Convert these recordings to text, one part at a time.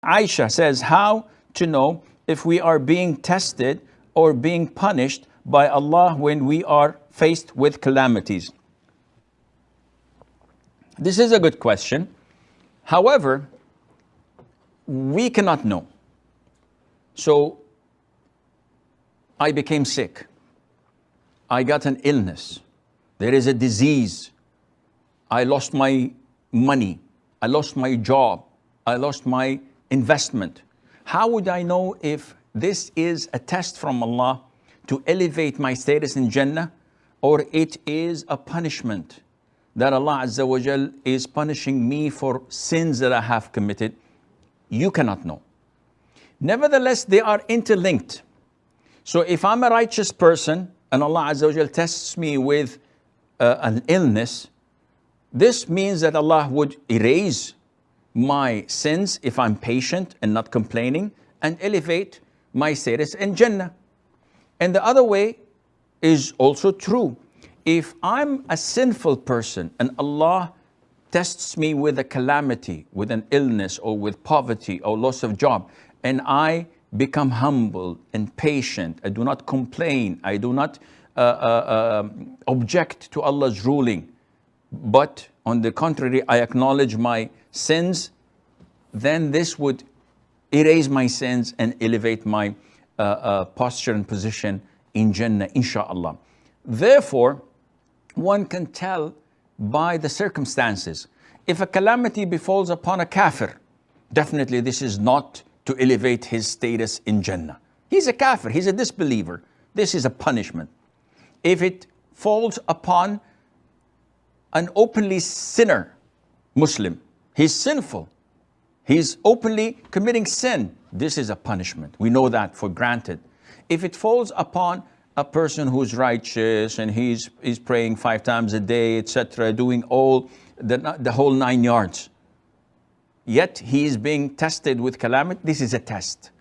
Aisha says, how to know if we are being tested or being punished by Allah when we are faced with calamities? This is a good question. However, we cannot know. So I became sick. I got an illness. There is a disease. I lost my money. I lost my job. I lost my investment. How would I know if this is a test from Allah to elevate my status in Jannah, or it is a punishment that Allah Azza wa Jal is punishing me for sins that I have committed? You cannot know. Nevertheless, they are interlinked. So if I'm a righteous person and Allah Azza wa Jal tests me with an illness, this means that Allah would erase my sins if I'm patient and not complaining, and elevate my status in Jannah. And the other way is also true. If I'm a sinful person and Allah tests me with a calamity, with an illness or with poverty or loss of job, and I become humble and patient, I do not complain, I do not object to Allah's ruling, but on the contrary, I acknowledge my sins, then this would erase my sins and elevate my posture and position in Jannah, inshallah. Therefore, one can tell by the circumstances. If a calamity befalls upon a kafir, definitely this is not to elevate his status in Jannah. He's a kafir, he's a disbeliever. This is a punishment. If it falls upon an openly sinner Muslim, he's sinful, he's openly committing sin, this is a punishment. We know that for granted. If it falls upon a person who's righteous and he's praying 5 times a day, etc., doing all the whole 9 yards, yet he is being tested with calamity, this is a test.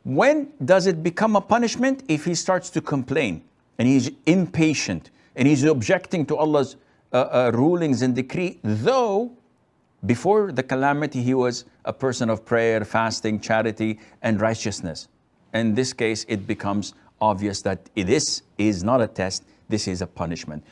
When does it become a punishment? If he starts to complain and he's impatient and he's objecting to Allah's rulings and decree, though before the calamity he was a person of prayer, fasting, charity, and righteousness. In this case, it becomes obvious that this is not a test, this is a punishment.